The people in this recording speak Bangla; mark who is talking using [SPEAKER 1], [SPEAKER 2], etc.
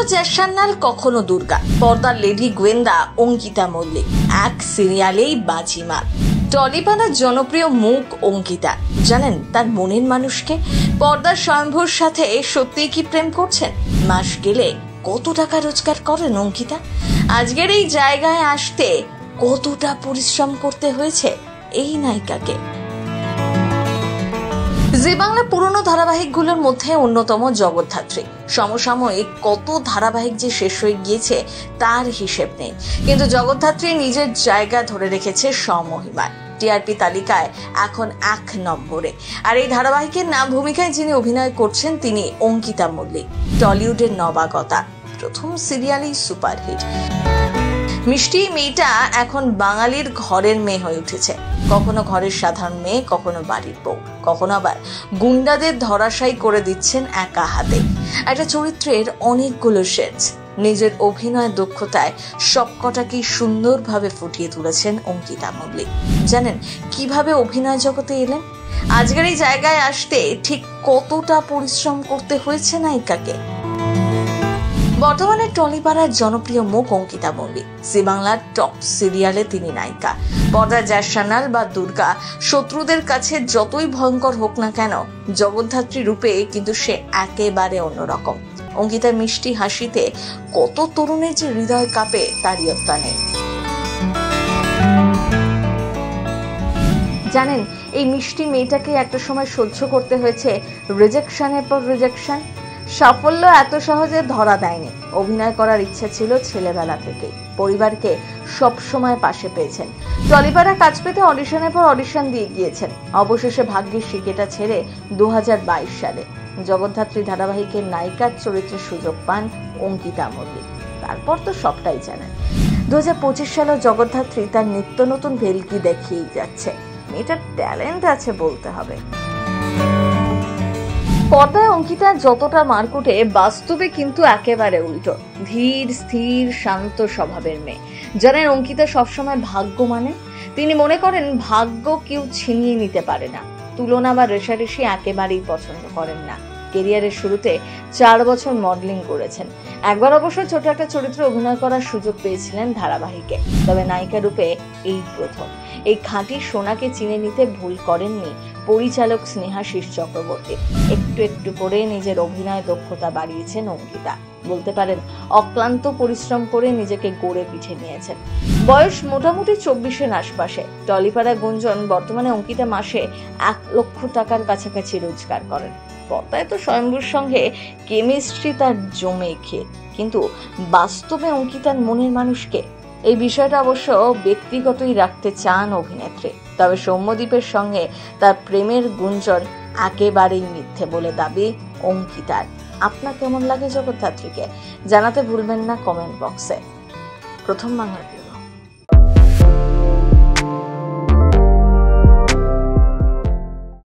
[SPEAKER 1] কখনো জ্যাসান্নাল, কখনো দুর্গা, পর্দার লেডি গোয়েন্দা অঙ্কিতা মল্লিক এক সিরিয়ালেই বাজিমাত। টলিপাড়ার জনপ্রিয় মুখ অঙ্কিতা। জানেন তার মনের মানুষকে? পর্দার স্বয়ম্ভুর সাথে সত্যিই কি প্রেম করছেন? মাস গেলে কত টাকা রোজগার করেন অঙ্কিতা? আজকের এই জায়গায় আসতে কতটা পরিশ্রম করতে হয়েছে এই নায়িকাকে? জি বাংলা পুরনো ধারাবাহিকগুলোর মধ্যে অন্যতম জগদ্ধাত্রী। সমসাময়িক কত ধারাবাহিক যে শেষ হয়ে গিয়েছে তার হিসেব নেই, কিন্তু জগদ্ধাত্রী নিজের জায়গা ধরে রেখেছে স্বমহিমায়। টিআরপি তালিকায় এখন 1 নম্বরে। আর এই ধারাবাহিকের নাম ভূমিকায় যিনি অভিনয় করছেন তিনি অঙ্কিতা মল্লিক। টলিউডের নবাগতা, প্রথম সিরিয়ালেই সুপারহিট। মিষ্টি মেয়েটা এখন বাঙালির ঘরের মেয়ে হয়ে উঠেছে। কখনো ঘরের সাধারণ মেয়ে, কখনো বাড়ির বউ, কখনো আবার গুন্ডাদের ধরাশায়ী করে দিচ্ছেন একা হাতে। একটা চরিত্রের অনেকগুলো শেডস। নিজের অভিনয় দক্ষতায় সবকটাকেই সুন্দরভাবে ফুটিয়ে তুলেছেন অঙ্কিতা মল্লিক। জানেন কিভাবে অভিনয় জগতে এলেন? আজকের এই জায়গায় আসতে ঠিক কতটা পরিশ্রম করতে হয়েছে নায়িকাকে? বর্তমানে টলিপাড়ার জনপ্রিয় মুখ অঙ্কিতা মল্লিক। জি বাংলার টপ সিরিয়ালে তিনি নায়িকা। পর্দার জ্যাসান্নাল বা দুর্গা শত্রুদের কাছে যতই ভয়ঙ্কর হোক না কেন, জগদ্ধাত্রী রূপে কিন্তু সে একেবারে অন্যরকম। অঙ্কিতার মিষ্টি হাসিতে কত তরুণের যে হৃদয় কাঁপে তার ইয়ত্তা নেই। জানেন এই মিষ্টি মেয়েটাকে একটা সময় সহ্য করতে হয়েছে রিজেকশনের পর রিজেকশন। সাফল্য এত সহজে ধরা দেয়নি। অভিনয় করার ইচ্ছা ছিল ছেলেবেলা থেকেই। পরিবারকে সব সময় পাশে পেয়েছেন। টলিপাড়া কাজ পেতে অডিশনের পর অডিশন দিয়ে গিয়েছেন। অবশেষে ভাগ্যের শিকেটা ছেড়ে 2022 সালে জগদ্ধাত্রী ধারাবাহিকের নায়িকার চরিত্রে সুযোগ পান অঙ্কিতা মল্লিক। তারপর তো সবটাই জানেন। 2025 সালে জগদ্ধাত্রী তার নিত্য নতুন ভেলকি দেখিয়েই যাচ্ছে। মেয়েটার ট্যালেন্ট আছে বলতে হবে। পর্দায় অঙ্কিতা যতটা মারকুটে, বাস্তবে কিন্তু একেবারে উল্টো। ধীর স্থির শান্ত স্বভাবের মেয়ে। জানেন অঙ্কিতা সবসময় ভাগ্য মানে? তিনি মনে করেন ভাগ্য কেউ ছিনিয়ে নিতে পারে না। তুলনা বা রেষারেষি একেবারেই পছন্দ করেন না। কেরিয়ারের শুরুতে 4 বছর মডেলিং করেছেন। একবার অবশ্য ছোট একটা চরিত্রে অভিনয় করার সুযোগ পেয়েছিলেন ধারাবাহিকে, তবে নায়িকা রূপে এই প্রথম। এই খাঁটি সোনাকে চিনে নিতে ভুল করেননি পরিচালক স্নেহাশিস চক্রবর্তী। একটু একটু করে নিজের অভিনয় দক্ষতা বাড়িয়েছেন অঙ্কিতা। বলতে পারেন অক্লান্ত পরিশ্রম করে নিজেকে গড়ে পিঠে নিয়েছেন। বয়স মোটামুটি 24-এর আশপাশে। টলিপাড়া গুঞ্জন বর্তমানে অঙ্কিতা মাসে 1 লক্ষ টাকার কাছাকাছি রোজগার করেন। পর্দায় তো স্বয়ম্ভুর সঙ্গে কেমিস্ট্রি তার জমে খেয়ে, কিন্তু বাস্তবে অঙ্কিতার মনের মানুষকে? এই বিষয়টা অবশ্য ব্যক্তিগতই রাখতে চান অভিনেত্রী। তবে সৌম্যদীপের সঙ্গে তার প্রেমের গুঞ্জন একেবারেই মিথ্যে বলে দাবি অঙ্কিতার। আপনার কেমন লাগে জগদ্ধাত্রীকে? জানাতে ভুলবেন না কমেন্ট বক্সে। প্রথম বাংলা।